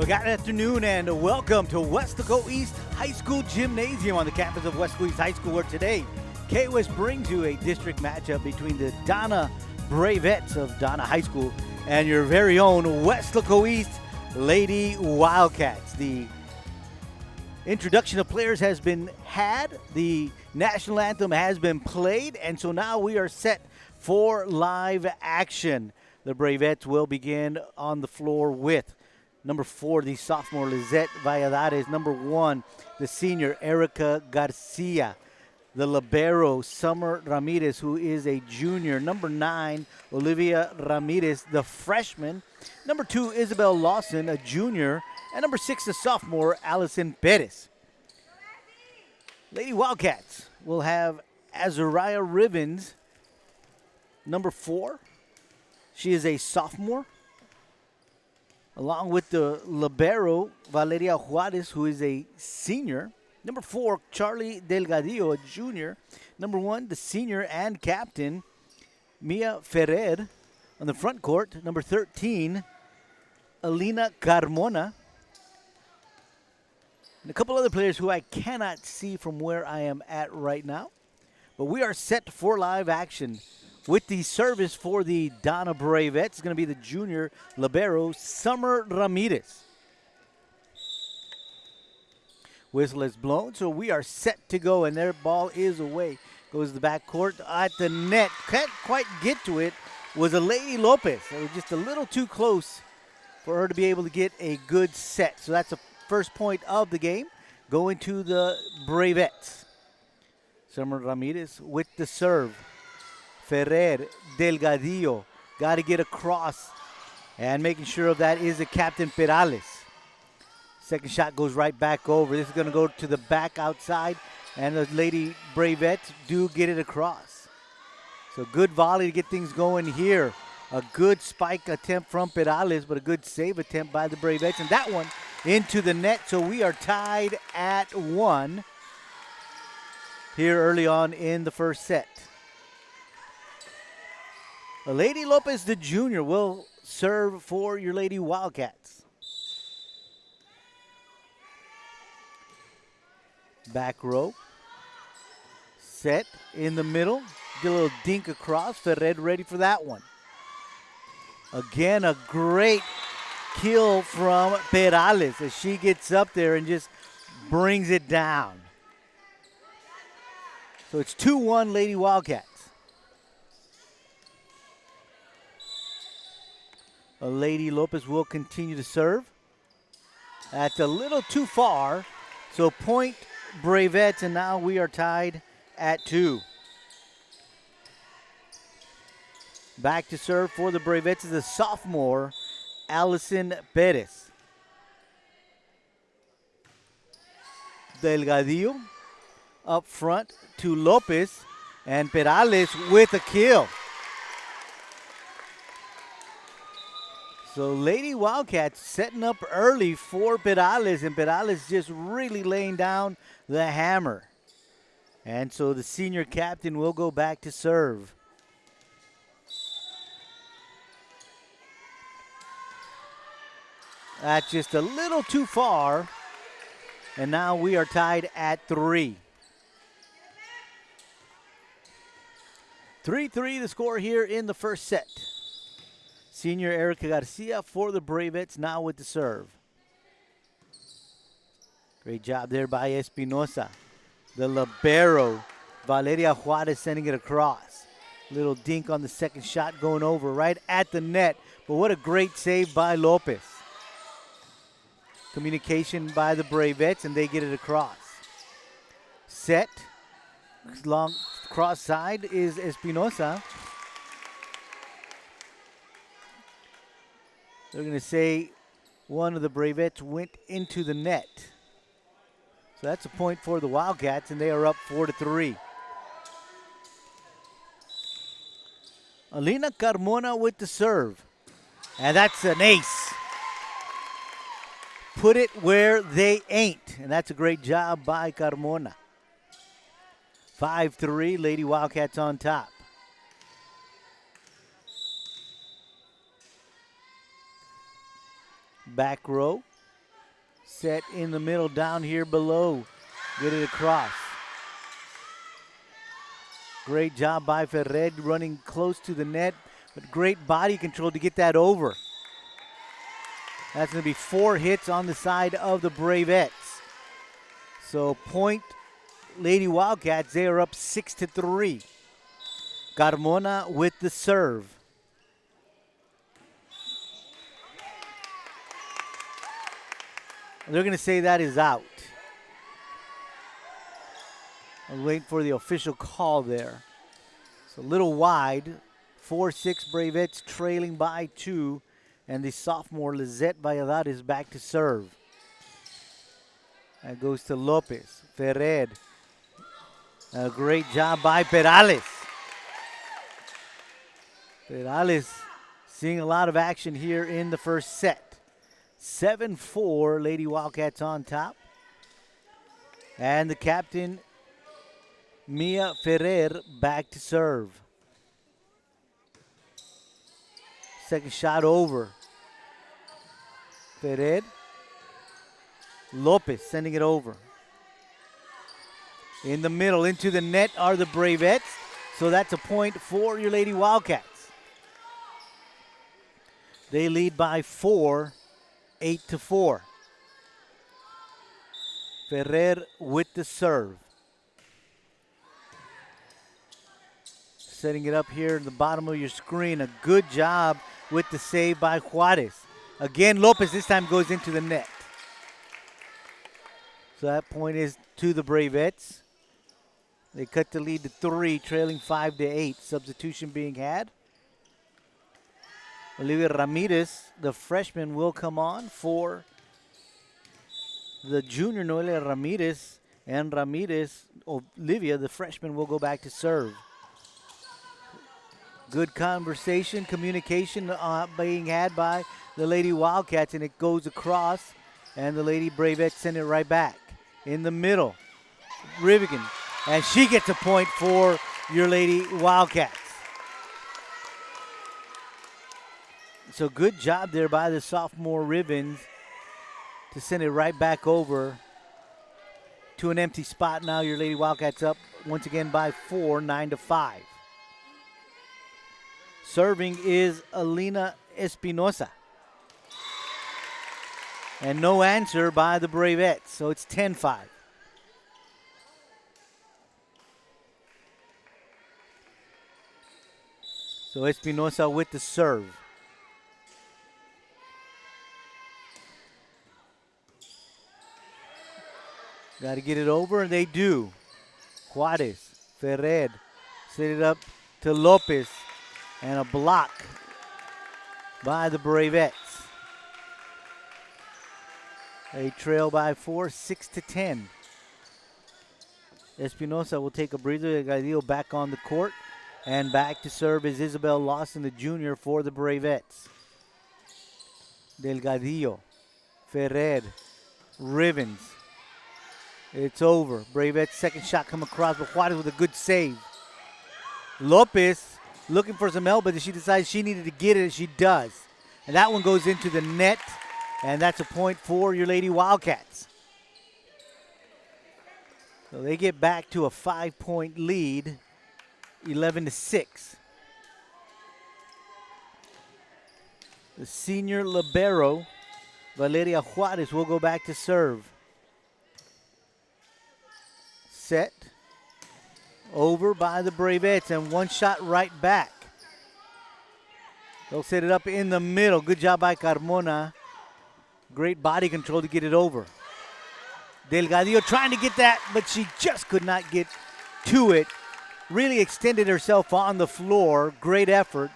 Well, good afternoon and welcome to Weslaco East High School Gymnasium on the campus of Weslaco East High School, where today KOS brings you a district matchup between the Donna Bravettes of Donna High School and your very own Weslaco East Lady Wildcats. The introduction of players has been had, the national anthem has been played, and so now we are set for live action. The Bravettes will begin on the floor with number 4, the sophomore Lizette Valladares. Number 1, the senior Erica Garcia. The libero Summer Ramirez, who is a junior. Number 9, Olivia Ramirez, the freshman. Number 2, Isabel Lawson, a junior. And number 6, the sophomore Allison Perez. Lady Wildcats will have Azariah Rivens, number 4. She is a sophomore, along with the libero Valeria Juarez, who is a senior. Number 4, Charlie Delgadillo, a junior. Number 1, the senior and captain, Mia Ferrer. On the front court, number 13, Alina Carmona. And a couple other players who I cannot see from where I am at right now. But we are set for live action with the service for the Donna Bravettes. It's going to be the junior libero, Summer Ramirez. Whistle is blown, so we are set to go, and their ball is away. Goes to the back court at the net. Can't quite get to it. Was a Lady Lopez. It was just a little too close for her to be able to get a good set. So that's the first point of the game, going to the Bravettes. Summer Ramirez with the serve. Ferrer, Delgadillo, got to get across, and making sure of that is the captain Perales. Second shot goes right back over. This is going to go to the back outside, and the Lady Bravettes do get it across. So good volley to get things going here. A good spike attempt from Perales, but a good save attempt by the Bravettes, and that one into the net. So we are tied at 1 here early on in the first set. Lady Lopez, the junior, will serve for your Lady Wildcats. Back row. Set in the middle. Get a little dink across. Ferrer ready for that one. Again, a great kill from Perales as she gets up there and just brings it down. So it's 2-1 Lady Wildcats. Lady Lopez will continue to serve. That's a little too far. So point Bravettes, and now we are tied at 2. Back to serve for the Bravettes is the sophomore, Allison Perez. Delgadillo up front to Lopez, and Perales with a kill. So Lady Wildcats setting up early for Perales, and Perales just really laying down the hammer. And so the senior captain will go back to serve. That's just a little too far, and now we are tied at 3. 3-3 the score here in the first set. Senior Erica Garcia for the Bravettes now with the serve. Great job there by Espinosa. The libero, Valeria Juarez, sending it across. Little dink on the second shot going over right at the net. But what a great save by Lopez. Communication by the Bravettes, and they get it across. Set. Long cross side is Espinosa. They're going to say one of the Bravettes went into the net. So that's a point for the Wildcats, and they are up 4-3. Alina Carmona with the serve. And that's an ace. Put it where they ain't. And that's a great job by Carmona. 5-3, Lady Wildcats on top. Back row. Set in the middle, down here below. Get it across. Great job by Ferrer running close to the net, but great body control to get that over. That's going to be 4 hits on the side of the Bravettes. So point Lady Wildcats, they are up 6-3. Carmona with the serve. They're going to say that is out. I'm waiting for the official call there. It's a little wide. 4-6 Bravettes trailing by 2. And the sophomore Lizette Valladolid is back to serve. That goes to Lopez. Ferrer. A great job by Perales. Perales seeing a lot of action here in the first set. 7-4, Lady Wildcats on top. And the captain, Mia Ferrer, back to serve. Second shot over. Ferrer. Lopez sending it over. In the middle, into the net are the Bravettes. So that's a point for your Lady Wildcats. They lead by 4, 8-4. Ferrer with the serve. Setting it up here in the bottom of your screen. A good job with the save by Juarez. Again, Lopez this time goes into the net. So that point is to the Bravettes. They cut the lead to 3, trailing 5-8. Substitution being had. Olivia Ramirez, the freshman, will come on for the junior Noelia Ramirez. And Ramirez, Olivia, the freshman, will go back to serve. Good conversation, communication being had by the Lady Wildcats, and it goes across, and the Lady Bravettes send it right back. In the middle, Rivigan, and she gets a point for your Lady Wildcats. So good job there by the sophomore Ribbons to send it right back over to an empty spot. Now your Lady Wildcats up once again by 4, 9-5. Serving is Alina Espinosa. And no answer by the Bravettes, so it's 10-5. So Espinosa with the serve. Got to get it over, and they do. Juarez, Ferrer, set it up to Lopez, and a block by the Bravettes. They trail by 4, 6-10. Espinosa will take a breather. Delgadillo back on the court, and back to serve is Isabel Lawson, the junior, for the Bravettes. Delgadillo, Ferrer, Rivens. It's over. Bravettes' second shot come across, but Juarez with a good save. Lopez looking for some help, but she decides she needed to get it, she does. And that one goes into the net, and that's a point for your Lady Wildcats. So they get back to a 5-point lead, 11-6. The senior libero, Valeria Juarez, will go back to serve. Set over by the Bravettes, and one shot right back. They'll set it up in the middle. Good job by Carmona. Great body control to get it over. Delgadillo trying to get that, but she just could not get to it. Really extended herself on the floor. Great effort,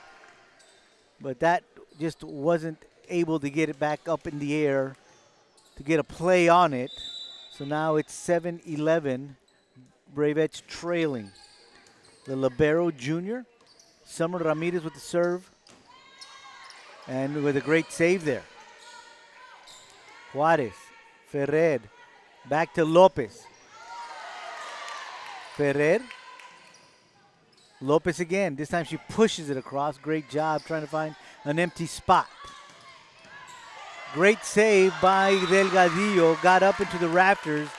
but that just wasn't able to get it back up in the air to get a play on it. So now it's 7-11. Bravettes trailing. The libero junior, Summer Ramirez with the serve, and with a great save there. Juarez, Ferrer, back to Lopez. Ferrer, Lopez again. This time she pushes it across. Great job trying to find an empty spot. Great save by Delgadillo. Got up into the rafters,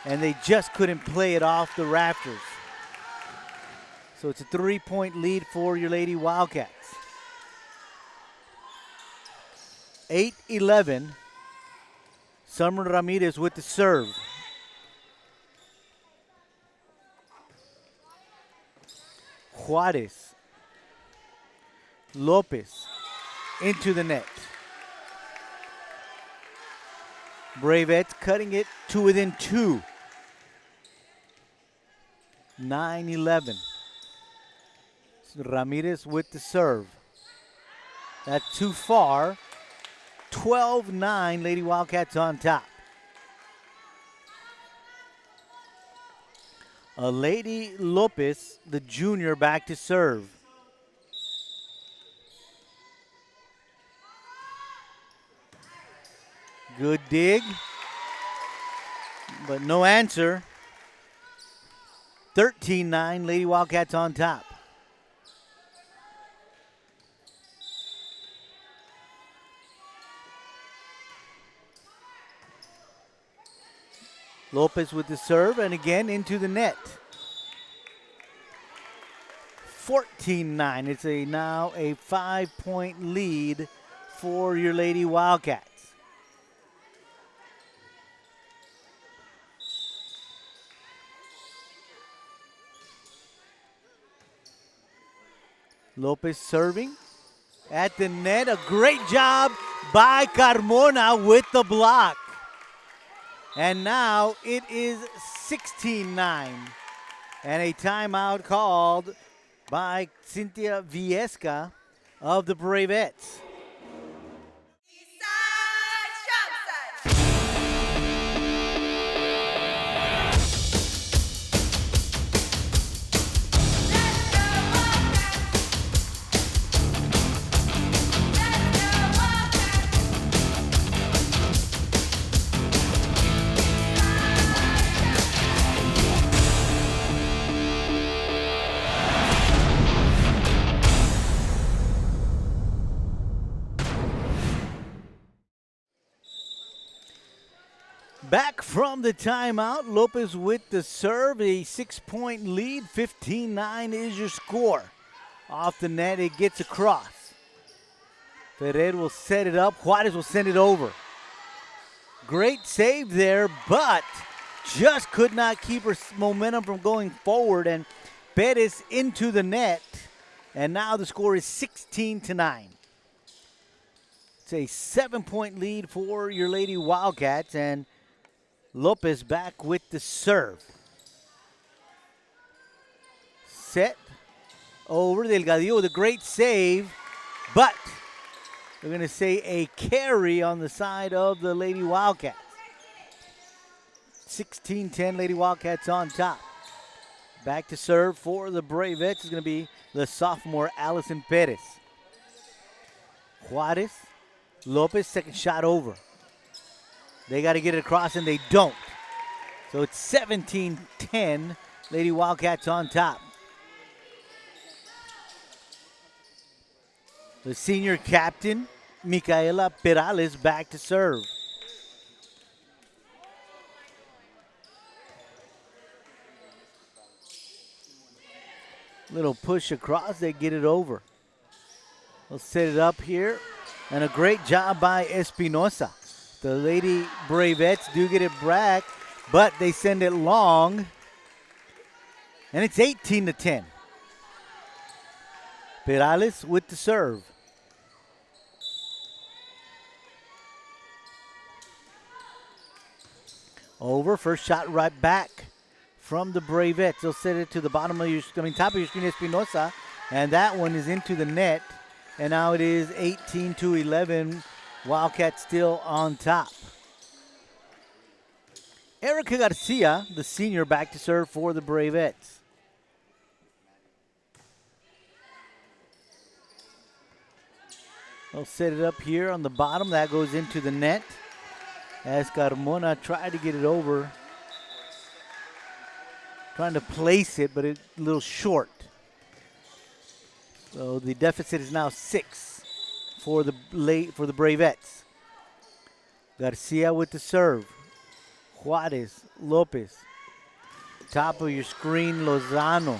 and they just couldn't play it off the rafters. So it's a 3-point lead for your Lady Wildcats. 8-11. Summer Ramirez with the serve. Juarez. Lopez into the net. Bravettes cutting it to within 2. 9-11. Ramirez with the serve. That's too far. 12-9, Lady Wildcats on top. A Lady Lopez, the junior, back to serve. Good dig, but no answer. 13-9, Lady Wildcats on top. Lopez with the serve, and again into the net. 14-9. It's now a 5-point lead for your Lady Wildcats. Lopez serving at the net. A great job by Carmona with the block. And now it is 16-9. And a timeout called by Cynthia Viesca of the Bravettes. Back from the timeout, Lopez with the serve, a 6-point lead, 15-9 is your score. Off the net, it gets across. Ferrer will set it up, Juarez will send it over. Great save there, but just could not keep her momentum from going forward, and Perez into the net, and now the score is 16-9. It's a 7-point lead for your Lady Wildcats, and Lopez back with the serve. Set over Delgadillo with a great save, but we're going to say a carry on the side of the Lady Wildcats. 16-10, Lady Wildcats on top. Back to serve for the Bravettes is going to be the sophomore Allison Perez. Juarez, Lopez, second shot over. They got to get it across, and they don't. So it's 17-10, Lady Wildcats on top. The senior captain, Micaela Perales, back to serve. Little push across, they get it over. They'll set it up here, and a great job by Espinosa. The Lady Bravettes do get it back, but they send it long, and it's 18-10. Perales with the serve. Over, first shot right back from the Bravettes. They'll set it to the bottom of your, top of your screen, Espinosa, and that one is into the net, and now it is 18-11. Wildcats still on top. Erica Garcia, the senior, back to serve for the Bravettes. They'll set it up here on the bottom. That goes into the net as Carmona tried to get it over. Trying to place it, but it's a little short. So the deficit is now 6 for the Bravettes. Garcia with the serve. Juarez, Lopez. Top of your screen, Lozano.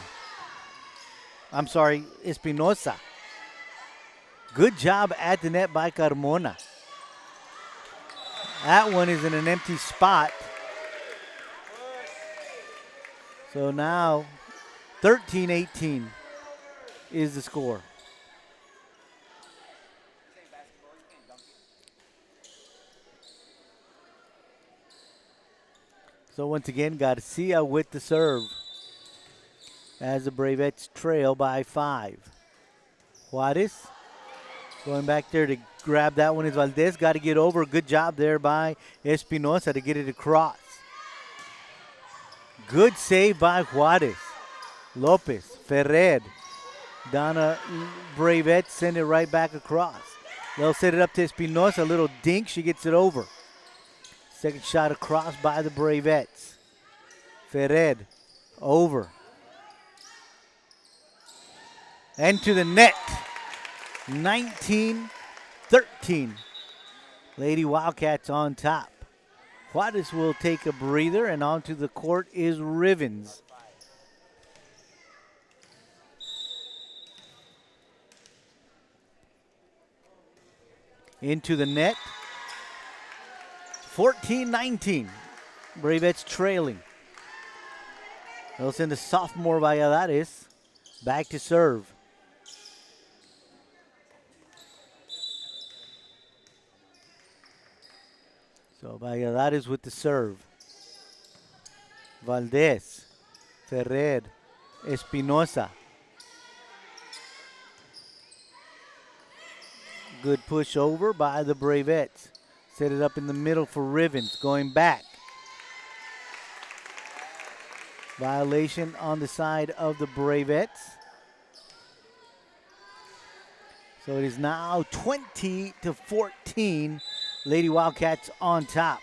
I'm sorry, Espinosa. Good job at the net by Carmona. That one is in an empty spot. So now 13-18 is the score. So once again, Garcia with the serve as the Bravettes trail by 5. Juarez going back there to grab that one is Valdez. Got to get over. Good job there by Espinosa to get it across. Good save by Juarez. Lopez, Ferrer. Donna Bravettes send it right back across. They'll set it up to Espinosa. A little dink. She gets it over. Second shot across by the Bravettes. Ferrer over. And to the net. 19-13. Lady Wildcats on top. Juarez will take a breather, and onto the court is Rivens. Into the net. 14-19. Bravettes trailing. They'll send the sophomore Valladares back to serve. So Valladares with the serve. Valdez, Ferrer, Espinosa. Good push over by the Bravettes. Set it up in the middle for Rivens, going back. Violation on the side of the Bravettes. So it is now 20-14. Lady Wildcats on top.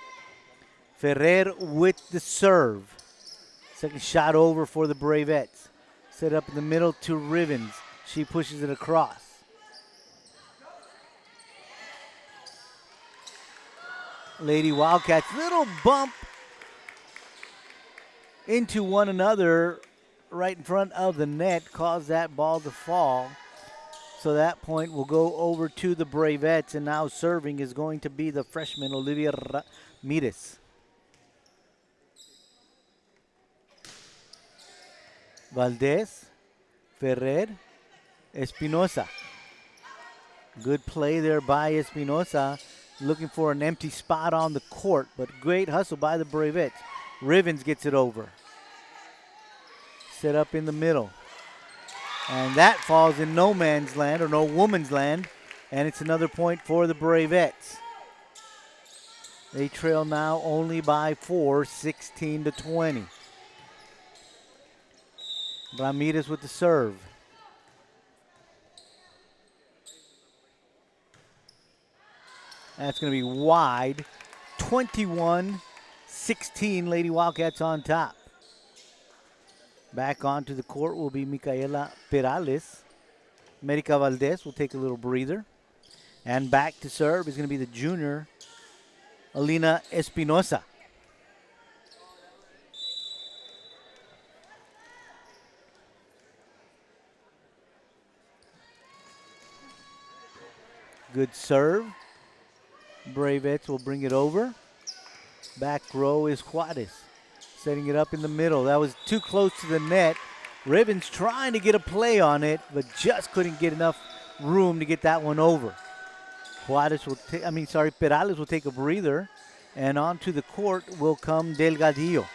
Ferrer with the serve. Second shot over for the Bravettes. Set up in the middle to Rivens. She pushes it across. Lady Wildcats, little bump into one another right in front of the net, caused that ball to fall. So that point will go over to the Bravettes, and now serving is going to be the freshman Olivia Ramirez. Valdez, Ferrer, Espinosa. Good play there by Espinosa. Looking for an empty spot on the court, but great hustle by the Bravettes. Rivens gets it over. Set up in the middle. And that falls in no man's land, or no woman's land, and it's another point for the Bravettes. They trail now only by 4, 16-20. Ramirez with the serve. That's going to be wide. 21-16, Lady Wildcats on top. Back onto the court will be Micaela Perales. America Valdez will take a little breather. And back to serve is going to be the junior, Alina Espinosa. Good serve. Bravettes will bring it over. Back row is Juarez. Setting it up in the middle. That was too close to the net. Rivens trying to get a play on it, but just couldn't get enough room to get that one over. Perales will take a breather, and onto the court will come Delgadillo.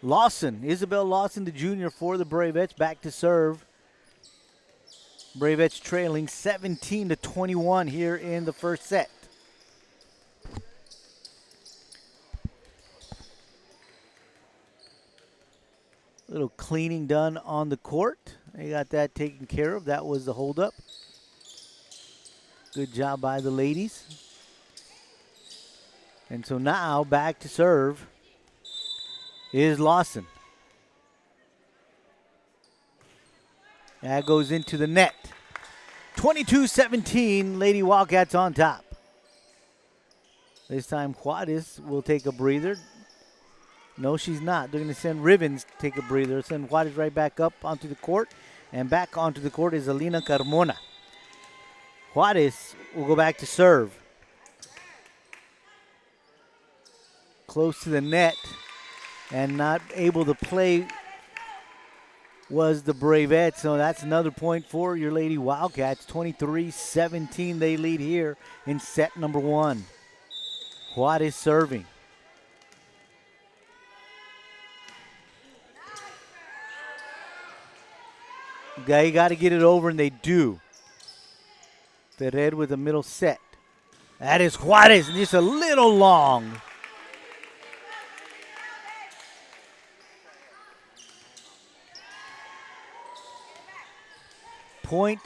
Lawson, Isabel Lawson, the junior for the Bravettes, back to serve. Bravettes trailing 17-21 here in the first set. Little cleaning done on the court. They got that taken care of. That was the holdup. Good job by the ladies. And so now back to serve is Lawson. That goes into the net. 22-17, Lady Wildcats on top. This time Juarez will take a breather. No, she's not. They're going to send Ribbons to take a breather. Send Juarez right back up onto the court. And back onto the court is Alina Carmona. Juarez will go back to serve. Close to the net. And not able to play was the Bravettes. So that's another point for your Lady Wildcats. 23-17 they lead here in set number 1. Juarez serving. They got to get it over, and they do. Ferrer with a middle set. That is Juarez, just a little long. Point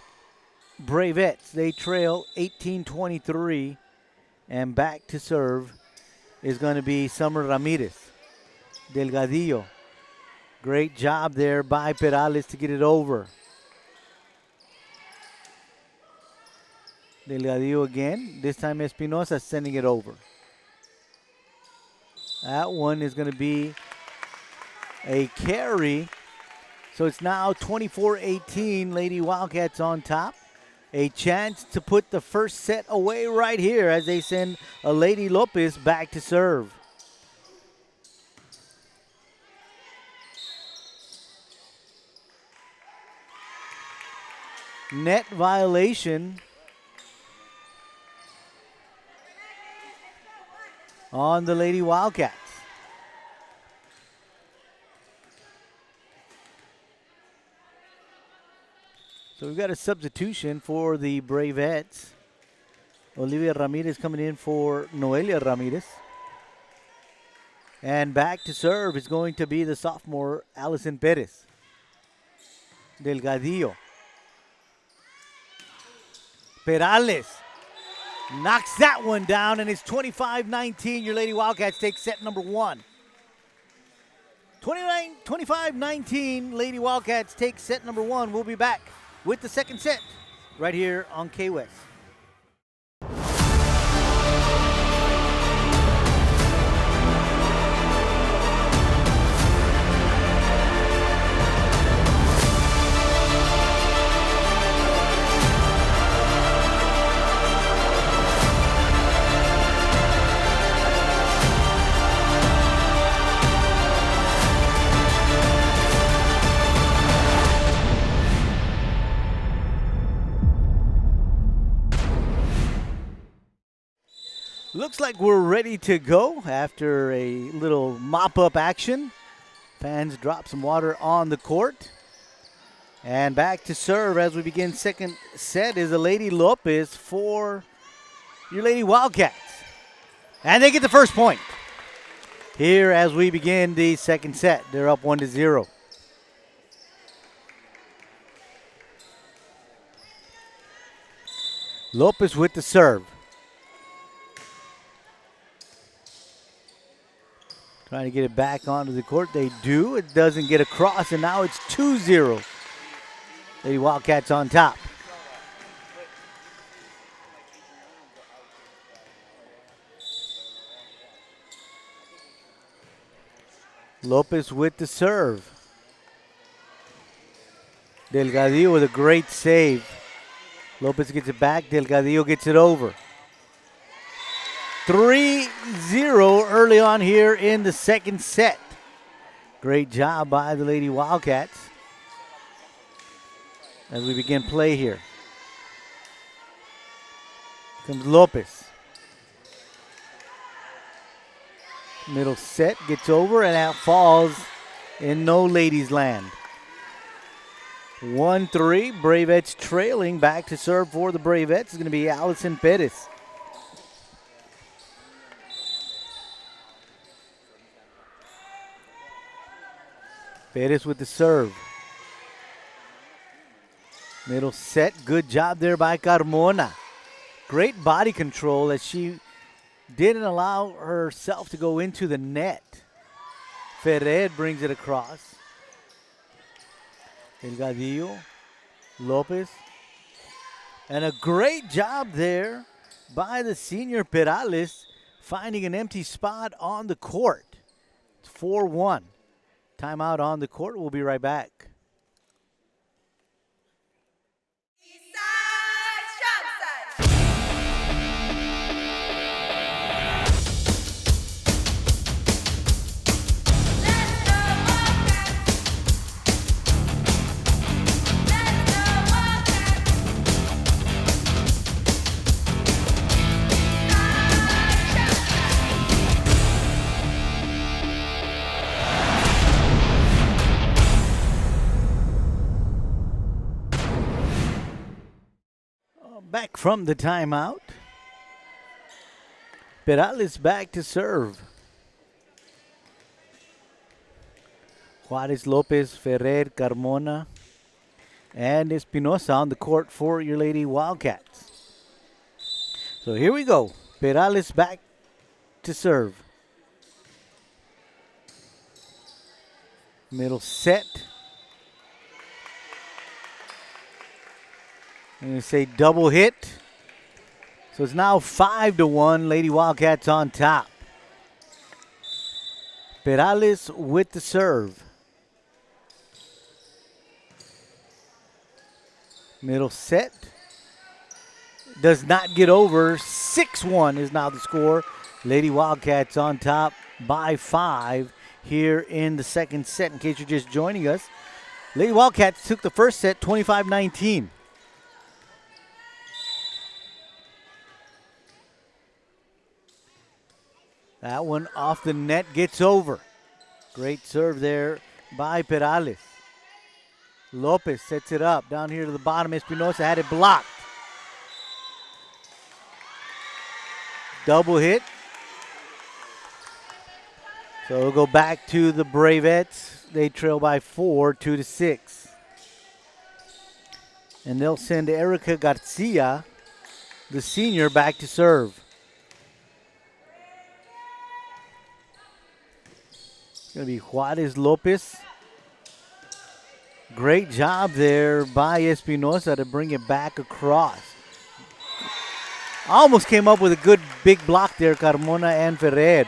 Bravettes. They trail 18-23, and back to serve is going to be Summer Ramirez. Delgadillo. Great job there by Perales to get it over. Delgadillo again. This time Espinosa sending it over. That one is going to be a carry. So it's now 24-18. Lady Wildcats on top. A chance to put the first set away right here as they send a Lady Lopez back to serve. Net violation on the Lady Wildcats. So we've got a substitution for the Bravettes. Olivia Ramirez coming in for Noelia Ramirez. And back to serve is going to be the sophomore Allison Perez. Delgadillo. Perales knocks that one down, and it's 25-19. Your Lady Wildcats take set number 1. 25-19, Lady Wildcats take set number 1. We'll be back with the second set right here on K-West. Looks like we're ready to go after a little mop-up action. Fans drop some water on the court. And back to serve as we begin second set is a Lady Lopez for your Lady Wildcats. And they get the first point here as we begin the second set. They're up 1-0. Lopez with the serve. Trying to get it back onto the court. They do. It doesn't get across, and now it's 2-0. Lady Wildcats on top. Lopez with the serve. Delgadillo with a great save. Lopez gets it back. Delgadillo gets it over. 3-0 early on here in the second set. Great job by the Lady Wildcats as we begin play here. Comes Lopez. Middle set gets over and out falls in no ladies land. 1-3, Bravettes trailing. Back to serve for the Bravettes is going to be Allison Perez. Perez with the serve. Middle set, good job there by Carmona. Great body control as she didn't allow herself to go into the net. Ferrer brings it across. Delgadillo, Lopez. And a great job there by the senior Perales finding an empty spot on the court. It's 4-1. Timeout on the court. We'll be right back. Back from the timeout. Perales back to serve. Juarez, Lopez, Ferrer, Carmona, and Espinosa on the court for your Lady Wildcats. So here we go. Perales back to serve. Middle set. I'm going to say double hit. So it's now 5-1. Lady Wildcats on top. Perales with the serve. Middle set. Does not get over. 6-1 is now the score. Lady Wildcats on top by 5 here in the second set. In case you're just joining us, Lady Wildcats took the first set 25-19. That one off the net gets over. Great serve there by Perales. Lopez sets it up down here to the bottom. Espinosa had it blocked. Double hit. So we'll go back to the Bravettes. They trail by 4, 2-6. And they'll send Erica Garcia, the senior, back to serve. Going to be Juarez Lopez. Great job there by Espinosa to bring it back across. Almost came up with a good big block there, Carmona and Ferrer.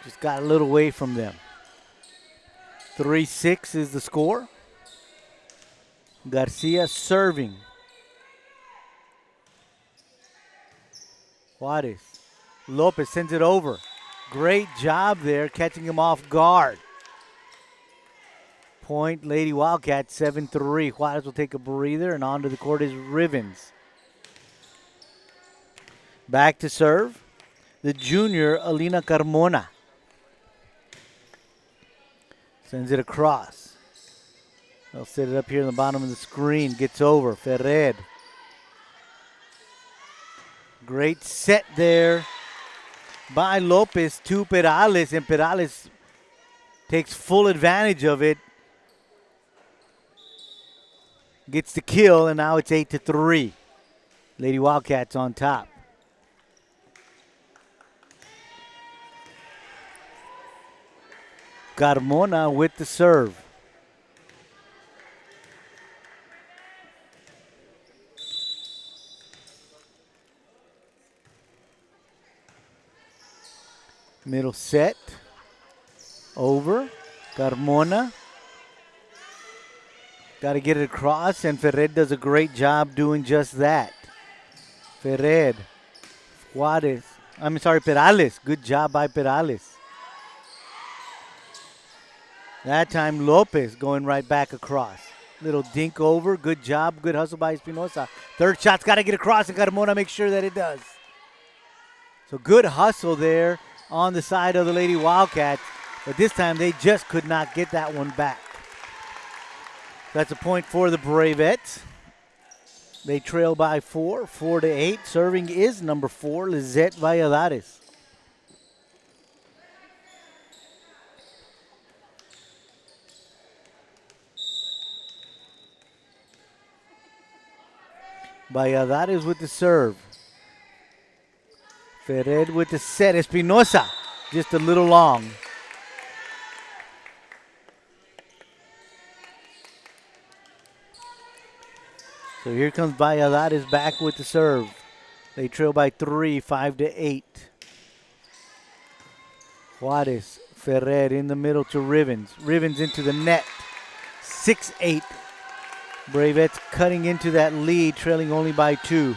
Just got a little away from them. 3-6 is the score. Garcia serving. Juarez. Lopez sends it over. Great job there, catching him off guard. Point, Lady Wildcats, 7-3. Juarez will take a breather, and onto the court is Rivens. Back to serve, the junior, Alina Carmona. Sends it across. They'll set it up here in the bottom of the screen. Gets over, Ferrer. Great set there by Lopez to Perales, and Perales takes full advantage of it. Gets the kill, and now it's 8-3. Lady Wildcats on top. Carmona with the serve. Middle set. Over. Carmona. Got to get it across, and Ferrer does a great job doing just that. Ferrer. Perales. Good job by Perales. That time Lopez going right back across. Little dink over. Good job. Good hustle by Espinosa. Third shot's got to get across, and Carmona makes sure that it does. So good hustle there on the side of the Lady Wildcats. But this time they just could not get that one back. That's a point for the Bravettes. They trail by 4, 4-8. Serving is number 4, Lizette Valladares. Valladares with the serve. Ferrer with the set. Espinosa just a little long. So here comes Valladares back with the serve. They trail by 3, 5-8. Juarez, Ferrer in the middle to Rivens. Rivens into the net. 6-8. Bravettes cutting into that lead, trailing only by 2.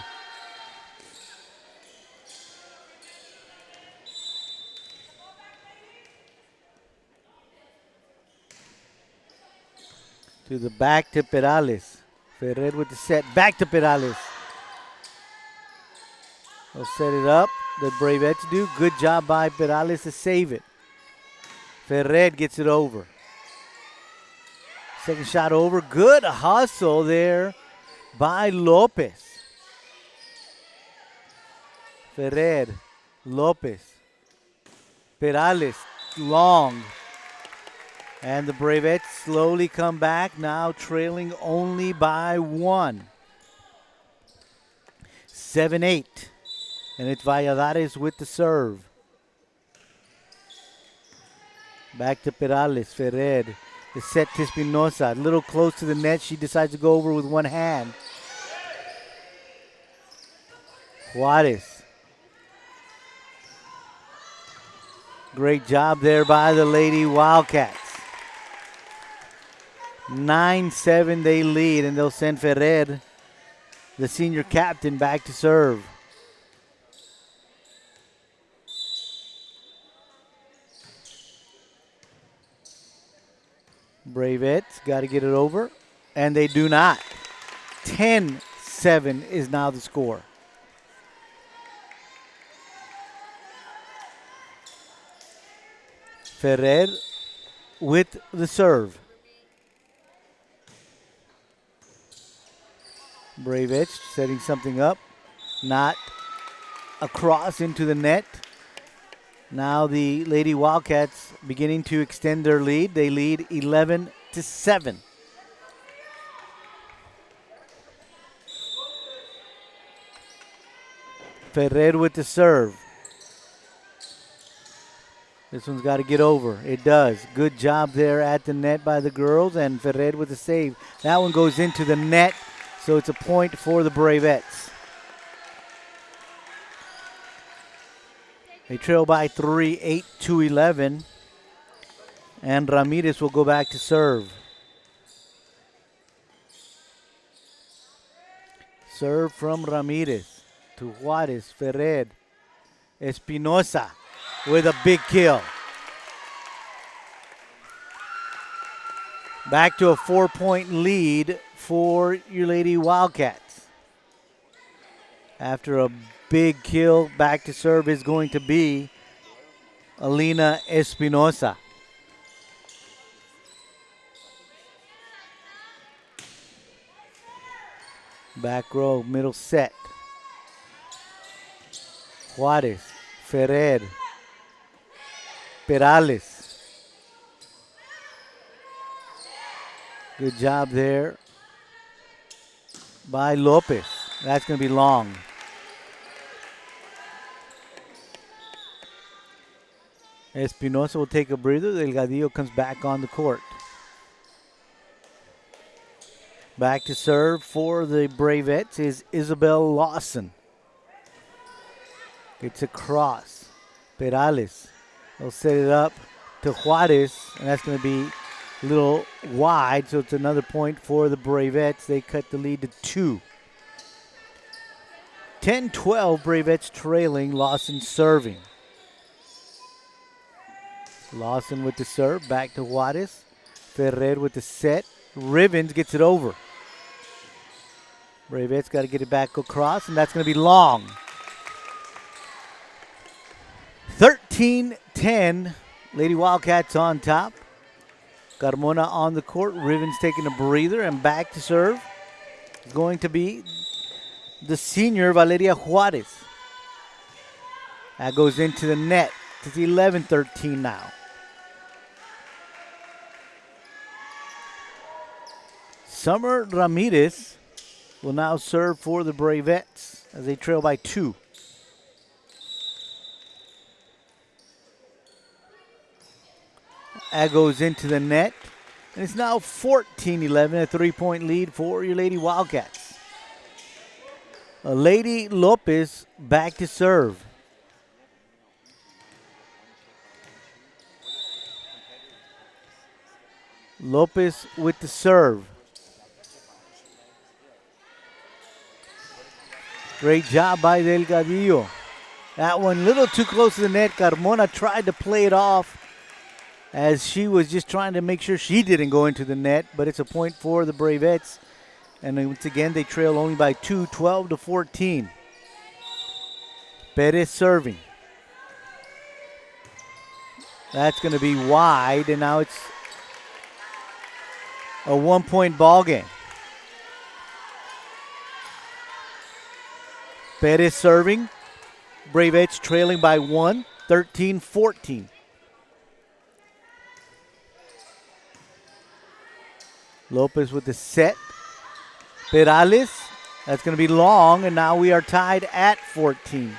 To the back to Perales. Ferrer with the set. Back to Perales. They'll set it up. The Bravettes do. Good job by Perales to save it. Ferrer gets it over. Second shot over. Good hustle there by Lopez. Ferrer, Lopez, Perales, long. And the Bravettes slowly come back, now trailing only by 1. 7-8. And it's Valladares with the serve. Back to Perales, Ferrer. The set to Espinosa, a little close to the net. She decides to go over with one hand. Juarez. Great job there by the Lady Wildcats. 9-7 they lead, and they'll send Ferrer, the senior captain, back to serve. Bravettes got to get it over, and they do not. 10-7 is now the score. Ferrer with the serve. Bravettes setting something up, not across into the net. Now the Lady Wildcats beginning to extend their lead. They lead 11-7. Ferrer with the serve. This one's got to get over. It does. Good job there at the net by the girls, and Ferrer with the save. That one goes into the net, so it's a point for the Bravettes. They trail by 3, 8-11. And Ramirez will go back to serve. Serve from Ramirez to Juarez, Ferrer, Espinosa with a big kill. Back to a 4-point lead for your Lady Wildcats. After a big kill, back to serve is going to be Alina Espinosa. Back row, middle set. Juarez, Ferrer, Perales. Good job there by Lopez. That's going to be long. Espinosa will take a breather. Delgadillo comes back on the court. Back to serve for the Bravettes is Isabel Lawson. It's across. Perales. They'll set it up to Juarez, and that's going to be a little wide, so it's another point for the Bravettes. They cut the lead to 2. 10-12, Bravettes trailing, Lawson serving. Lawson with the serve, back to Juarez. Ferrer with the set. Rivens gets it over. Bravettes got to get it back across, and that's going to be long. 13-10, Lady Wildcats on top. Carmona on the court. Rivens taking a breather, and back to serve is going to be the senior Valeria Juarez. That goes into the net. It's 11-13 now. Summer Ramirez will now serve for the Bravettes as they trail by 2. That goes into the net. And it's now 14-11, a 3-point lead for your Lady Wildcats. Lady Lopez back to serve. Lopez with the serve. Great job by Delgadillo. That one a little too close to the net. Carmona tried to play it off as she was just trying to make sure she didn't go into the net, but it's a point for the Bravettes. And once again, they trail only by 2, 12-14. Perez serving. That's going to be wide, and now it's a 1-point ball game. Perez serving. Bravettes trailing by 1, 13-14. Lopez with the set. Perales, that's going to be long, and now we are tied at 14.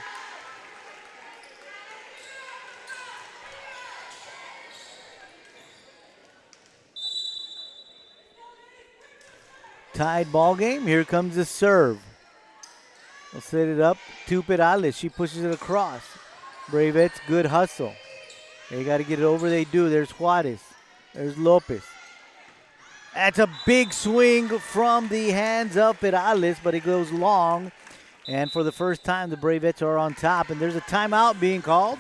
Tied ball game. Here comes the serve. We'll set it up to Perales. She pushes it across. Bravettes, good hustle. They got to get it over. They do. There's Juarez. There's Lopez. That's a big swing from the hands of Perales, but it goes long. And for the first time, the Bravettes are on top. And there's a timeout being called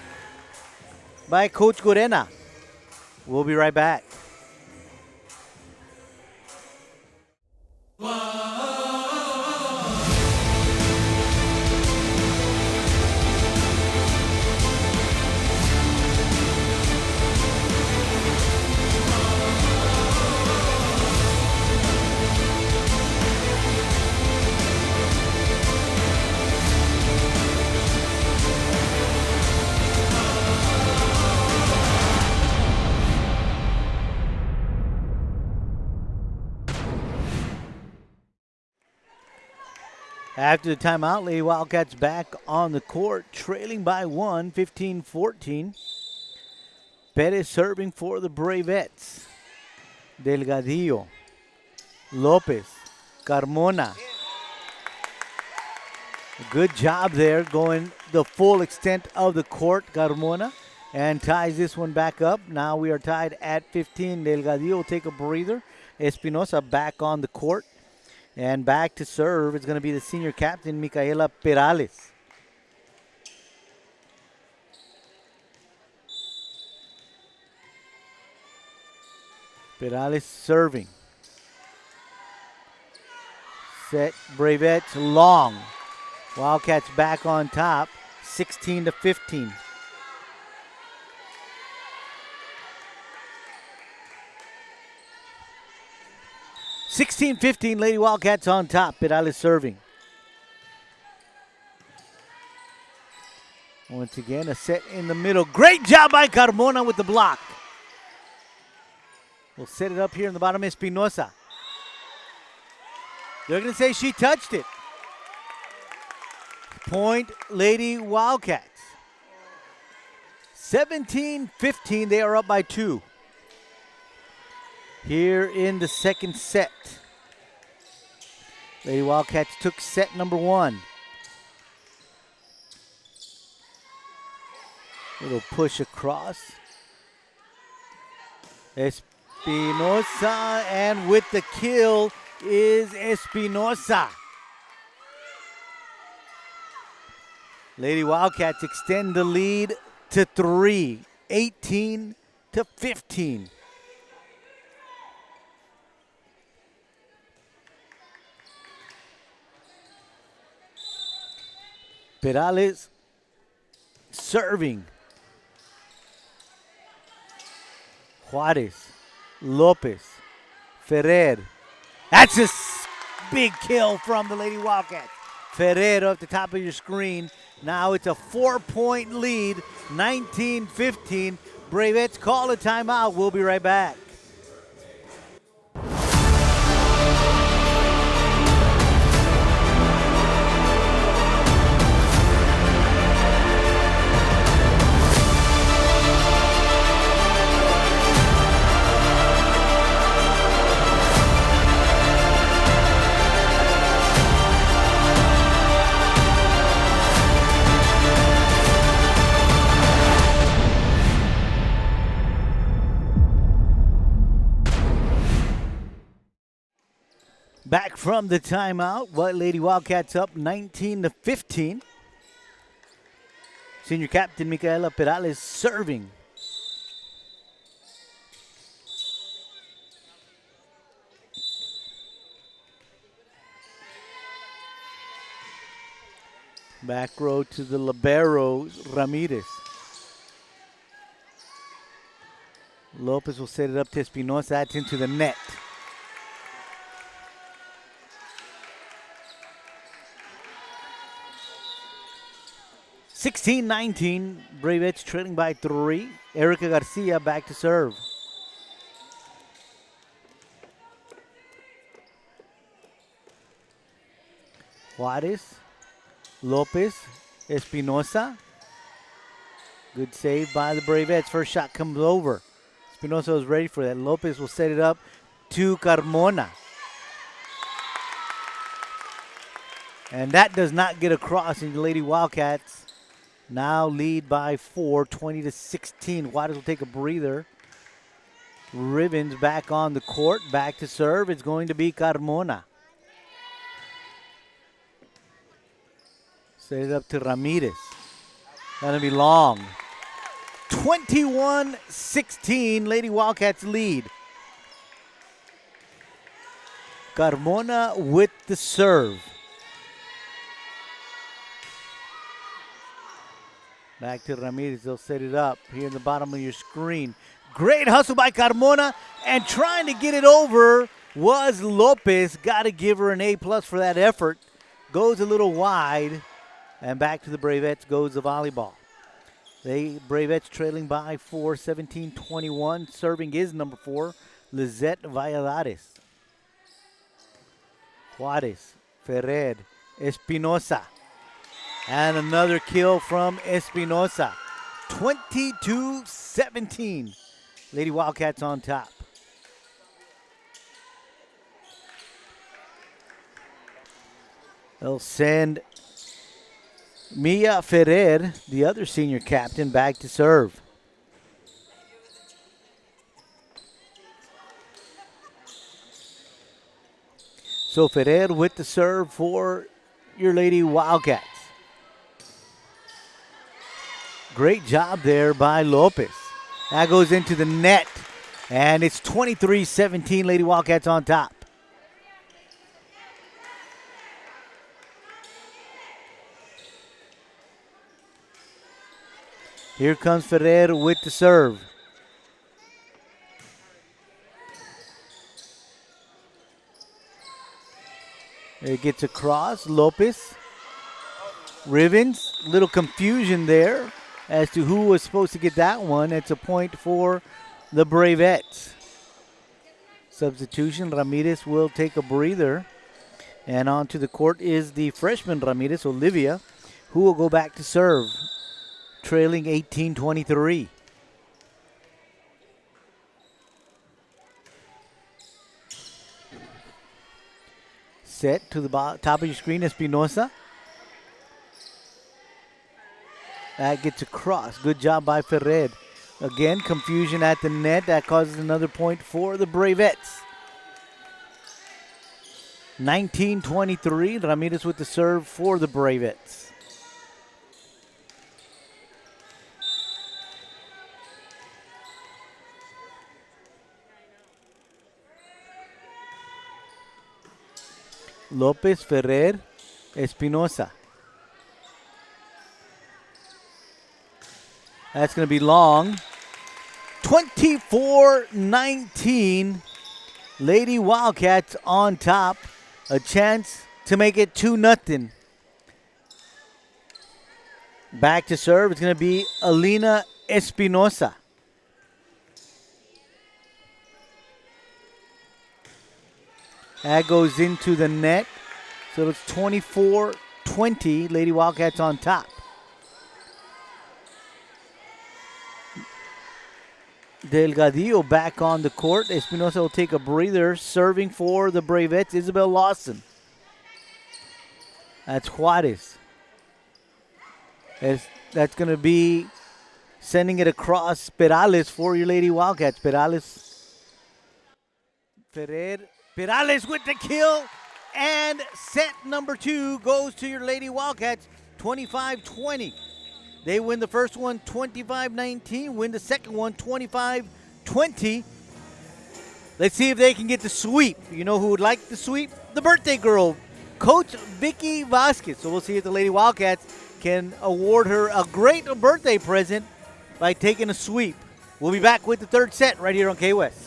by Coach Gorena. We'll be right back. After the timeout, Lady Wildcats back on the court, trailing by 1, 15-14. Perez serving for the Bravettes. Delgadillo, Lopez, Carmona. Good job there, going the full extent of the court, Carmona, and ties this one back up. Now we are tied at 15. Delgadillo will take a breather. Espinosa back on the court. And back to serve is going to be the senior captain, Micaela Perales. Perales serving. Set, Bravettes long. Wildcats back on top, 16-15. Lady Wildcats on top. Perales serving. Once again, a set in the middle. Great job by Carmona with the block. We'll set it up here in the bottom. Espinosa. They're going to say she touched it. Point, Lady Wildcats. 17-15. They are up by 2. Here in the second set. Lady Wildcats took set number 1. Little push across. Espinosa, and with the kill is Espinosa. Lady Wildcats extend the lead to 3, 18-15. Perales serving. Juarez, Lopez, Ferrer. That's a big kill from the Lady Wildcats. Ferrer up the top of your screen. Now it's a 4-point lead, 19-15. Bravettes call a timeout. We'll be right back. from the timeout. White Lady Wildcats up 19-15. Senior captain Micaela Perales serving. Back row to the libero, Ramirez. Lopez will set it up to Espinosa. That's into the net. (16-19). Bravettes trailing by 3. Erica Garcia back to serve. Juarez. Lopez, Espinosa. Good save by the Bravettes. First shot comes over. Espinosa was ready for that. Lopez will set it up to Carmona. And that does not get across, and the Lady Wildcats now lead by 4, 20-16. Juarez will take a breather. Ribbons back on the court. Back to serve. It's going to be Carmona. Set it up to Ramirez. That'll be long. 21-16, Lady Wildcats lead. Carmona with the serve. Back to Ramirez, they'll set it up here in the bottom of your screen. Great hustle by Carmona, and trying to get it over was Lopez. Got to give her an A+ for that effort. Goes a little wide. And back to the Bravettes goes the volleyball. The Bravettes trailing by 4, 17-21. Serving is number 4, Lizette Valladares. Juarez, Ferrer, Espinosa. And another kill from Espinosa. 22-17. Lady Wildcats on top. They'll send Mia Ferrer, the other senior captain, back to serve. So Ferrer with the serve for your Lady Wildcats. Great job there by Lopez. That goes into the net, and it's 23-17, Lady Wildcats on top. Here comes Ferrer with the serve. It gets across. Lopez. Rivens. Little confusion there as to who was supposed to get that one. It's a point for the Bravettes. Substitution. Ramirez will take a breather. And onto the court is the freshman Ramirez, Olivia, who will go back to serve. Trailing 18-23. Set to the top of your screen, Espinosa. That gets across. Good job by Ferrer. Again, confusion at the net. That causes another point for the Bravettes. 19-23. Ramirez with the serve for the Bravettes. Lopez, Ferrer, Espinosa. That's going to be long. 24-19. Lady Wildcats on top. A chance to make it 2-0. Back to serve. It's going to be Alina Espinosa. That goes into the net. So it's 24-20. Lady Wildcats on top. Delgadillo back on the court. Espinosa will take a breather. Serving for the Bravettes, Isabel Lawson. That's Juarez. That's going to be sending it across Perales for your Lady Wildcats. Perales. Ferrer. Perales with the kill. And set number 2 goes to your Lady Wildcats, 25-20. They win the first one 25-19, win the second one 25-20. Let's see if they can get the sweep. You know who would like the sweep? The birthday girl, Coach Vicky Vasquez. So we'll see if the Lady Wildcats can award her a great birthday present by taking a sweep. We'll be back with the third set right here on KWS.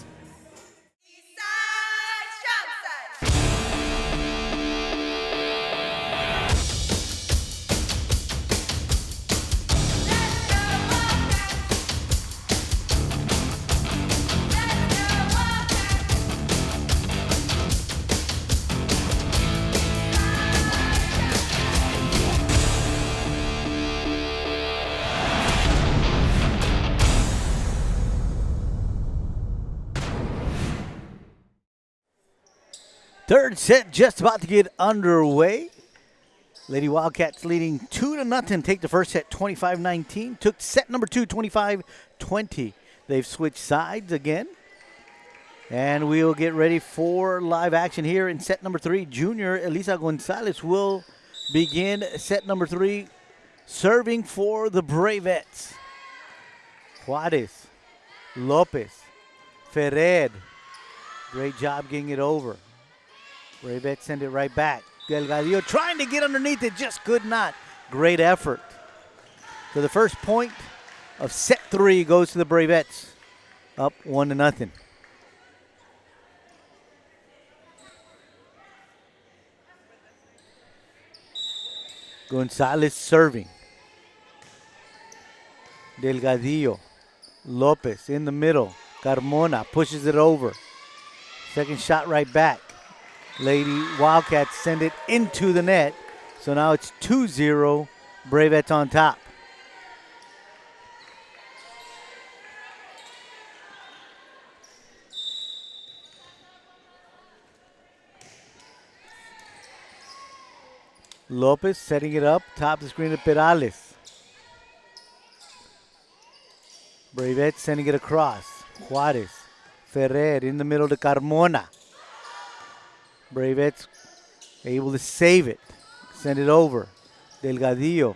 Third set just about to get underway. Lady Wildcats leading 2-0. Take the first set 25-19. Took set number 2 25-20. They've switched sides again. And we'll get ready for live action here in set number 3. Junior Elisa Gonzalez will begin set number 3, serving for the Bravettes. Juarez, Lopez, Ferrer. Great job getting it over. Bravettes send it right back. Delgadillo trying to get underneath it, just could not. Great effort. So the first point of set 3 goes to the Bravettes, up 1-0. Gonzalez serving. Delgadillo. Lopez in the middle. Carmona pushes it over. Second shot right back. Lady Wildcats send it into the net. So now it's 2-0. Bravettes on top. Lopez setting it up. Top of the screen to Perales. Bravettes sending it across. Juarez. Ferrer in the middle to Carmona. Bravettes able to save it. Send it over. Delgadillo.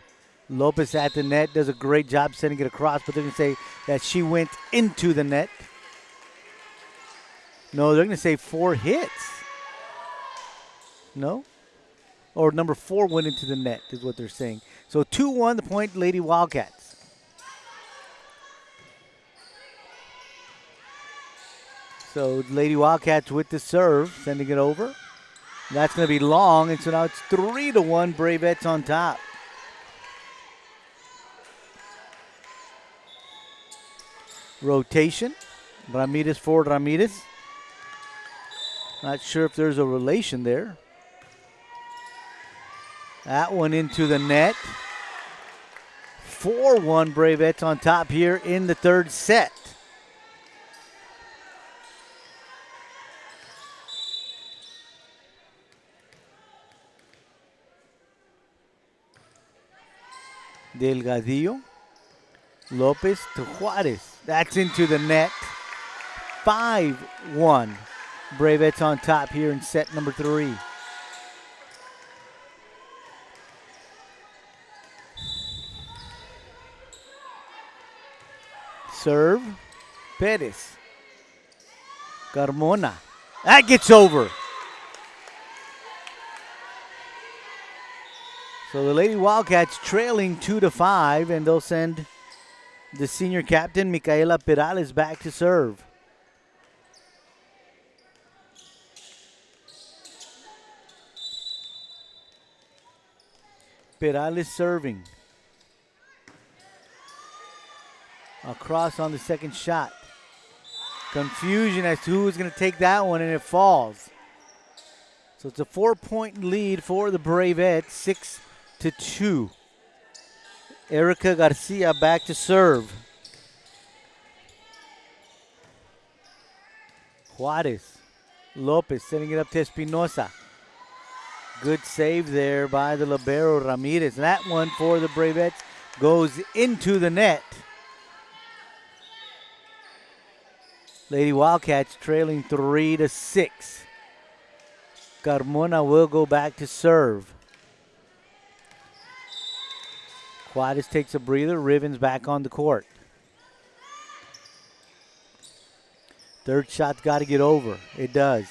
Lopez at the net. Does a great job sending it across, but they're going to say that she went into the net. No, they're going to say 4 hits. No? Or number 4 went into the net is what they're saying. So 2-1, the point, Lady Wildcats. So Lady Wildcats with the serve, sending it over. That's going to be long, and so now it's 3-1, Bravettes on top. Rotation, Ramirez for Ramirez. Not sure if there's a relation there. That one into the net. 4-1, Bravettes on top here in the third set. Delgadillo. Lopez to Juarez. That's into the net. 5-1. Bravettes on top here in set number 3. Serve. Perez. Carmona. That gets over. So the Lady Wildcats trailing 2-5, and they'll send the senior captain, Micaela Perales, back to serve. Perales serving. Across on the second shot. Confusion as to who's going to take that one, and it falls. So it's a 4-point lead for the Bravettes, 6-2. Erica Garcia back to serve. Juarez. Lopez setting it up to Espinosa. Good save there by the libero Ramirez. That one for the Bravettes goes into the net. Lady Wildcats trailing 3-6. Carmona will go back to serve. Juarez takes a breather. Rivens back on the court. Third shot's got to get over. It does.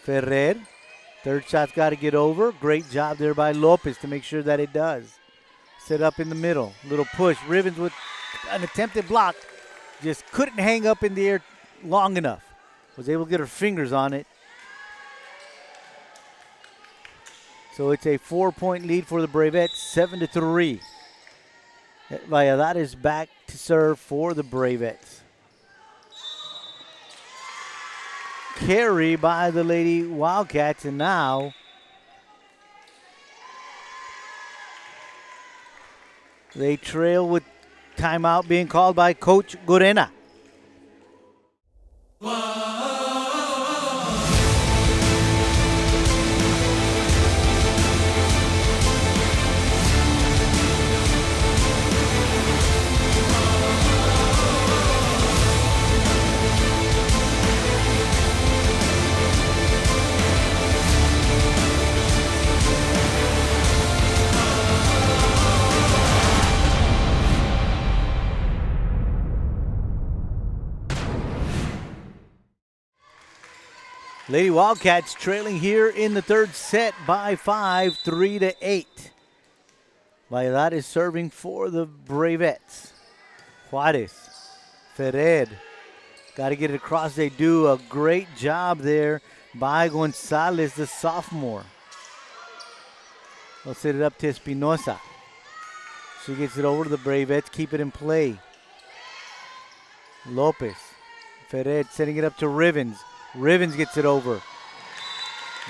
Ferrer. Third shot's got to get over. Great job there by Lopez to make sure that it does. Set up in the middle. Little push. Rivens with an attempted block. Just couldn't hang up in the air long enough. Was able to get her fingers on it. So it's a 4-point lead for the Bravettes, 7-3. Valladares back to serve for the Bravettes. Carry by the Lady Wildcats, and now they trail with timeout being called by Coach Gorena. Lady Wildcats trailing here in the third set by 5, 3-8. Valladares serving for the Bravettes. Juarez, Ferrer, got to get it across. They do a great job there by Gonzalez, the sophomore. They'll set it up to Espinosa. She gets it over to the Bravettes, keep it in play. Lopez, Ferrer setting it up to Rivens. Rivens gets it over.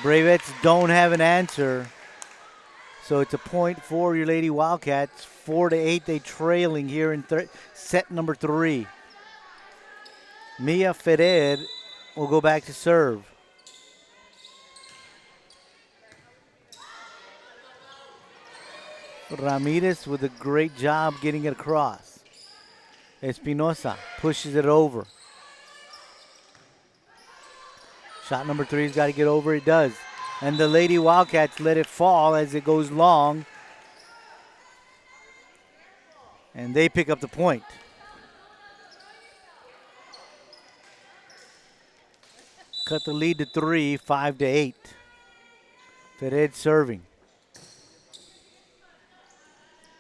Bravettes don't have an answer. So it's a point for your Lady Wildcats. 4-8, they trailing here in set number 3. Mia Ferrer will go back to serve. Ramirez with a great job getting it across. Espinosa pushes it over. Shot number 3's got to get over. It does. And the Lady Wildcats let it fall as it goes long. And they pick up the point. Cut the lead to 3, 5-8. Ferrer serving.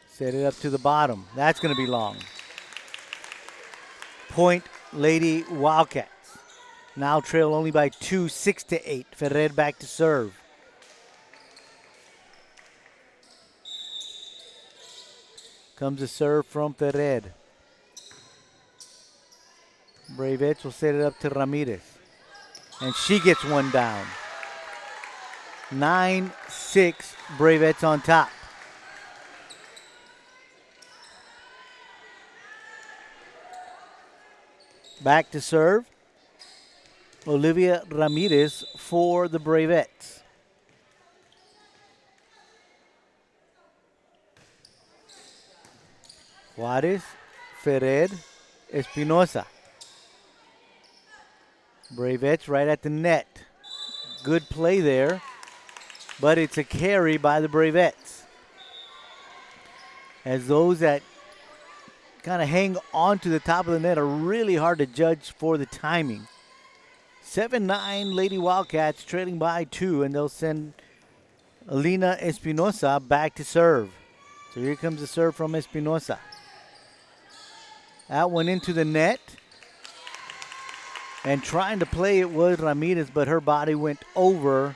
Set it up to the bottom. That's going to be long. Point Lady Wildcats. Now trail only by 2, 6-8. Ferrer back to serve. Comes a serve from Ferrer. Bravettes will set it up to Ramirez. And she gets one down. 9-6, Bravettes on top. Back to serve. Olivia Ramirez for the Bravettes. Juarez, Ferrer, Espinosa. Bravettes right at the net. Good play there, but it's a carry by the Bravettes. As those that kind of hang on to the top of the net are really hard to judge for the timing. 7-9 Lady Wildcats trailing by 2, and they'll send Alina Espinosa back to serve. So here comes the serve from Espinosa. That went into the net. And trying to play it was Ramirez, but her body went over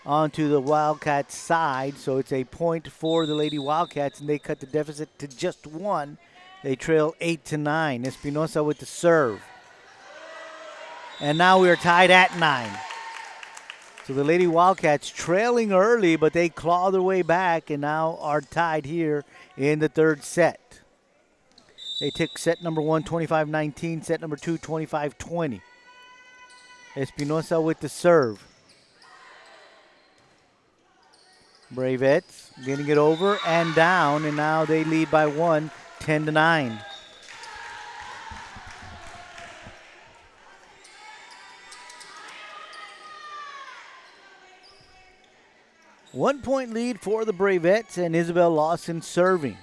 onto the Wildcats side. So it's a point for the Lady Wildcats, and they cut the deficit to just 1. They trail 8-9. Espinosa with the serve. And now we are tied at 9. So the Lady Wildcats trailing early, but they claw their way back and now are tied here in the third set. They took set number 1, 25-19, set number 2, 25-20. Espinosa with the serve. Bravettes getting it over and down, and now they lead by 1, 10-9. 1 point lead for the Bravettes, and Isabel Lawson serving.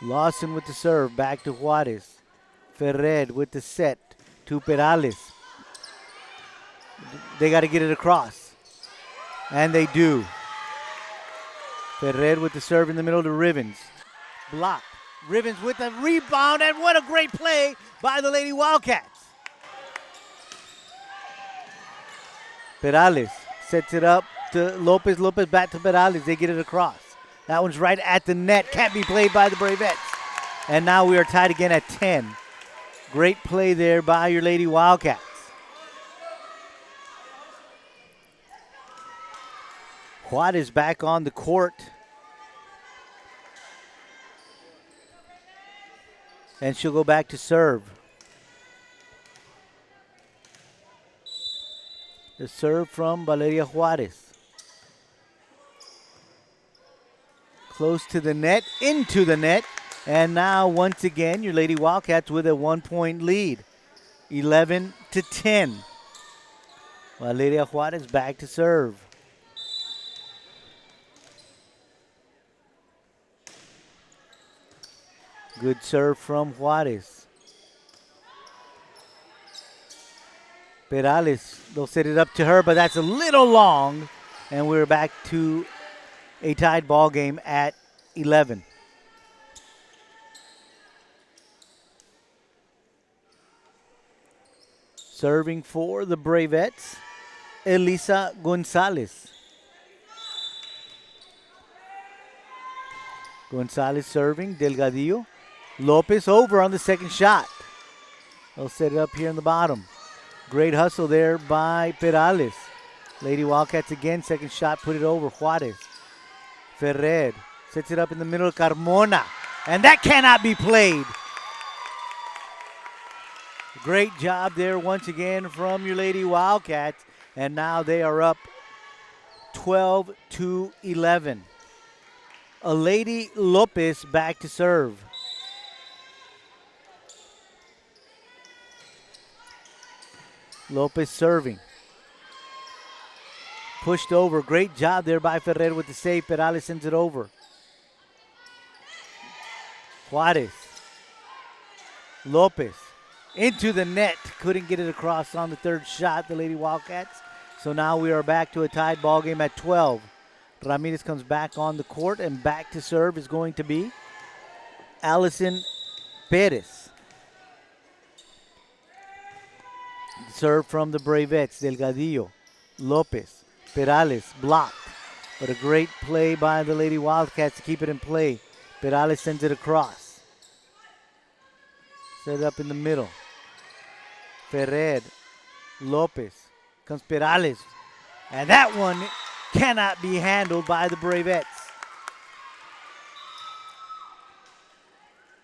Lawson with the serve, back to Juarez. Ferrer with the set to Perales. They got to get it across, and they do. Ferrer with the serve in the middle to Rivens. Blocked. Rivens with the rebound, and what a great play by the Lady Wildcats. Perales sets it up to Lopez. Lopez back to Perales. They get it across. That one's right at the net. Can't be played by the Bravettes. And now we are tied again at 10. Great play there by your Lady Wildcats. Juarez back on the court. And she'll go back to serve. The serve from Valeria Juarez. Close to the net, into the net. And now once again, your Lady Wildcats with a 1 point lead. 11-10. Valeria Juarez back to serve. Good serve from Juarez. Perales, they'll set it up to her, but that's a little long. And we're back to a tied ball game at 11. Serving for the Bravettes, Elisa Gonzalez. Gonzalez serving, Delgadillo. Lopez over on the second shot. They'll set it up here in the bottom. Great hustle there by Perales. Lady Wildcats again, second shot, put it over. Juarez. Ferrer sets it up in the middle of Carmona. And that cannot be played. Great job there once again from your Lady Wildcats. And now they are up 12-11. A Lady Lopez back to serve. Lopez serving. Pushed over. Great job there by Ferrer with the save. Perales sends it over. Juarez. Lopez. Into the net. Couldn't get it across on the third shot, the Lady Wildcats. So now we are back to a tied ball game at 12. Ramirez comes back on the court, and back to serve is going to be Allison Perez. Serve from the Bravettes, Delgadillo, Lopez, Perales, blocked. But a great play by the Lady Wildcats to keep it in play. Perales sends it across. Set it up in the middle. Ferrer, Lopez, comes Perales. And that one cannot be handled by the Bravettes.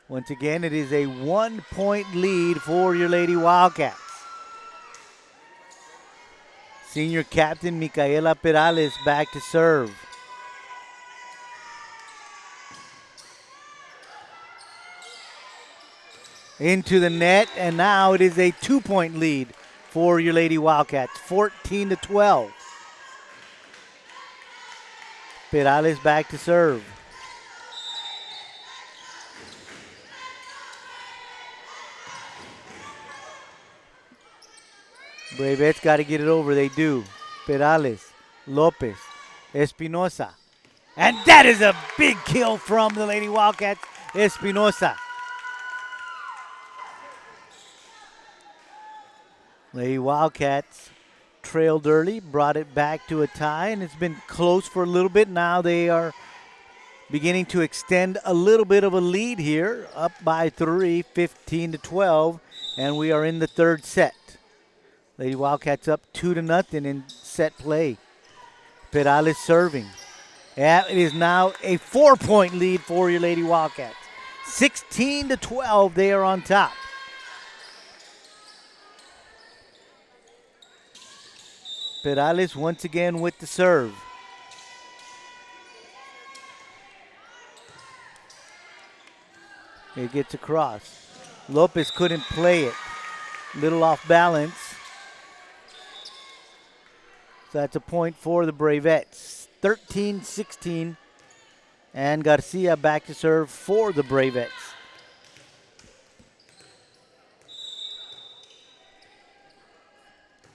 Once again, it is a 1 point lead for your Lady Wildcats. Senior captain Micaela Perales back to serve. Into the net, and now it is a 2 point lead for your Lady Wildcats, 14-12. Perales back to serve. Bravettes got to get it over. They do. Perales, Lopez, Espinosa. And that is a big kill from the Lady Wildcats, Espinosa. Lady Wildcats trailed early, brought it back to a tie, and it's been close for a little bit. Now they are beginning to extend a little bit of a lead here, up by 3, 15-12, and we are in the third set. Lady Wildcats up 2-0 in set play. Perales serving. Yeah, it is now a 4 point lead for your Lady Wildcats. 16-12, they are on top. Perales once again with the serve. It gets across. Lopez couldn't play it. Little off balance. So that's a point for the Bravettes. 13-16. And Garcia back to serve for the Bravettes.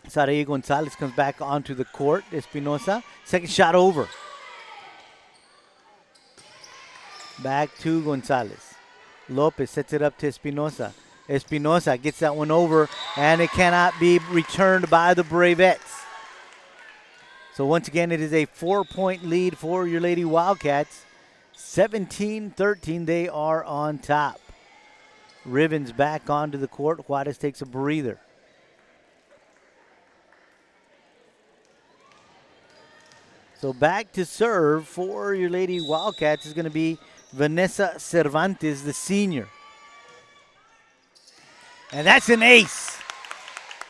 Sarai Gonzalez comes back onto the court. Espinosa, second shot over. Back to Gonzalez. Lopez sets it up to Espinosa. Espinosa gets that one over, and it cannot be returned by the Bravettes. So once again, it is a 4-point lead for your Lady Wildcats. 17-13, they are on top. Rivens back onto the court. Juarez takes a breather. So back to serve for your Lady Wildcats is going to be Vanessa Cervantes, the senior. And that's an ace.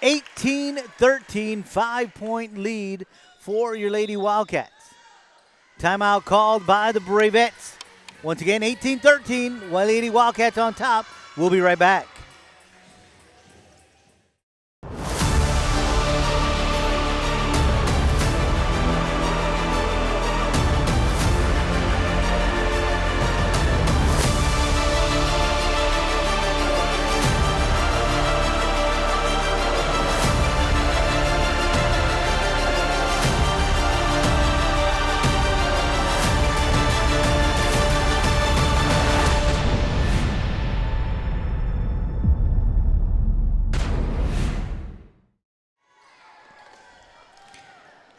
18-13, 5-point lead for your Lady Wildcats. Timeout called by the Bravettes. Once again, 18-13, while Lady Wildcats on top. We'll be right back.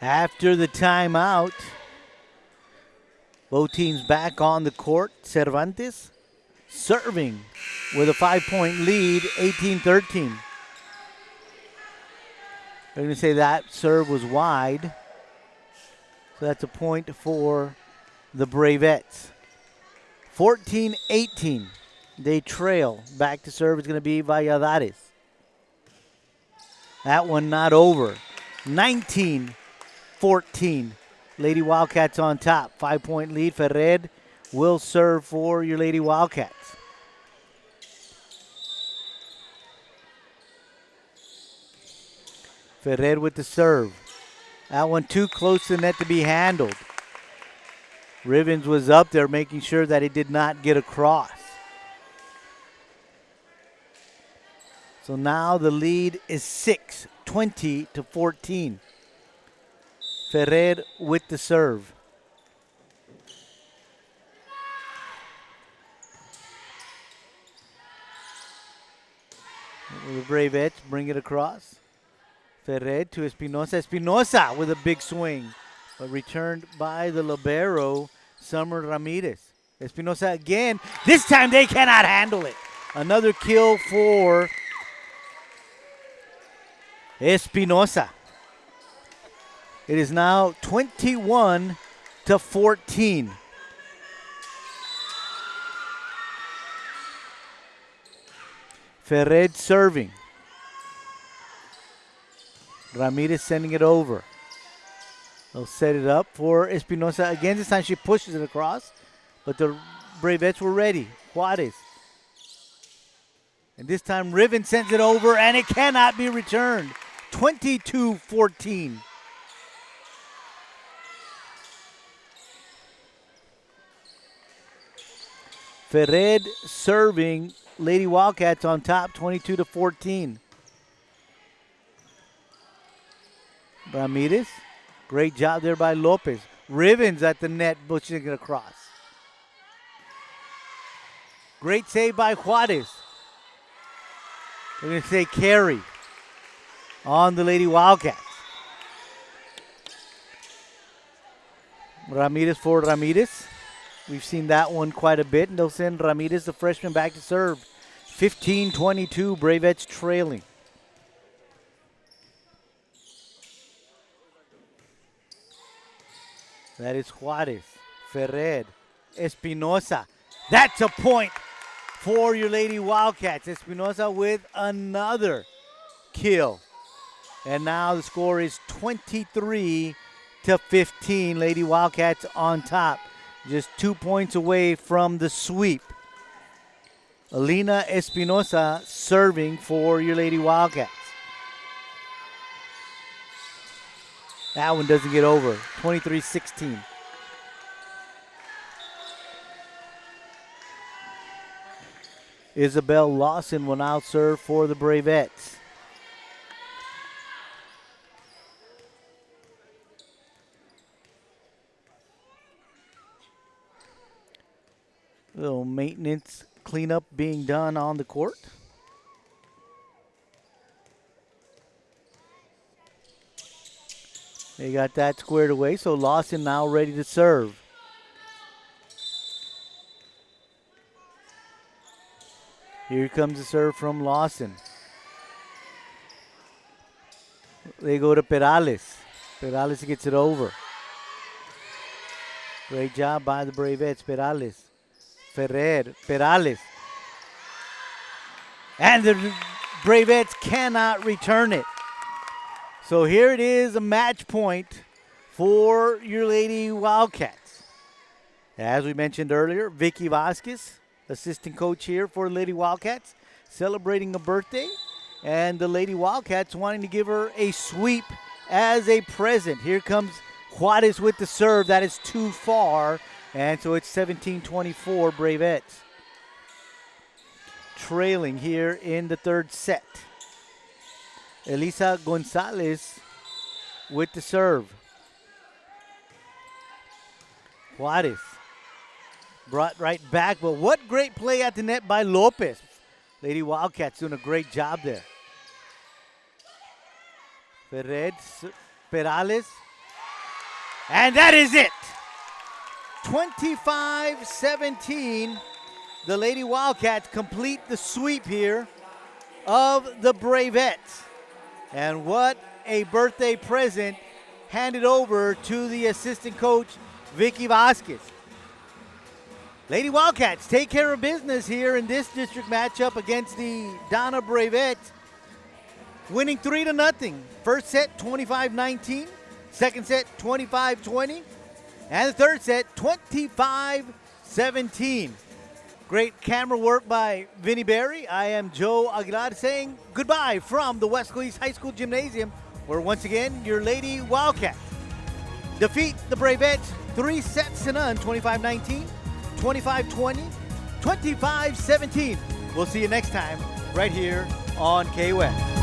After the timeout, both teams back on the court. Cervantes serving with a 5-point lead, 18-13. They're going to say that serve was wide. So that's a point for the Bravettes. 14-18. They trail. Back to serve is going to be Valladares. That one not over. 19-14. Lady Wildcats on top. 5-point lead. Ferrer will serve for your Lady Wildcats. Ferrer with the serve. That one too close to the net to be handled. Rivens was up there making sure that it did not get across. So now the lead is 6, 20-14. Ferrer with the serve. The Bravettes bring it across. Ferrer to Espinosa. Espinosa with a big swing, but returned by the libero, Summer Ramirez. Espinosa again. This time they cannot handle it. Another kill for Espinosa. It is now 21-14. Ferrer serving. Ramirez sending it over. They'll set it up for Espinosa. Again, this time she pushes it across, but the Bravettes were ready. Juarez. And this time Riven sends it over, and it cannot be returned. 22-14. Ferrer serving. Lady Wildcats on top, 22-14. Ramirez, great job there by Lopez. Rivens at the net, pushing it across. Great save by Juarez. We're going to say carry on the Lady Wildcats. Ramirez for Ramirez. We've seen that one quite a bit, and they'll send Ramirez, the freshman, back to serve. 15-22, Bravettes trailing. That is Juarez, Ferrer, Espinosa. That's a point for your Lady Wildcats. Espinosa with another kill. And now the score is 23-15. Lady Wildcats on top. Just 2 points away from the sweep. Alina Espinosa serving for your Lady Wildcats. That one doesn't get over. 23-16. Isabel Lawson will now serve for the Bravettes. Little maintenance cleanup being done on the court. They got that squared away, so Lawson now ready to serve. Here comes the serve from Lawson. They go to Perales. Perales gets it over. Great job by the Bravettes. Perales. Ferrer. Perales. And the Bravettes cannot return it. So here it is, a match point for your Lady Wildcats. As we mentioned earlier, Vicky Vasquez, assistant coach here for Lady Wildcats, celebrating a birthday, and the Lady Wildcats wanting to give her a sweep as a present. Here comes Juarez with the serve. That is too far, and so it's 17-24 Bravettes. Trailing here in the third set. Elisa Gonzalez with the serve. Juarez brought right back, but what great play at the net by Lopez. Lady Wildcats doing a great job there. Perales. And that is it. 25-17. The Lady Wildcats complete the sweep here of the Bravettes. And what a birthday present handed over to the assistant coach, Vicky Vasquez. Lady Wildcats take care of business here in this district matchup against the Donna Bravettes, winning 3-0. First set, 25-19. Second set, 25-20. And the third set, 25-17. Great camera work by Vinny Berry. I am Joe Aguilar saying goodbye from the Weslaco East High School Gymnasium, where once again your Lady Wildcats defeat the Bravettes 3-0, 25-19, 25-20, 25-17. We'll see you next time right here on K-West.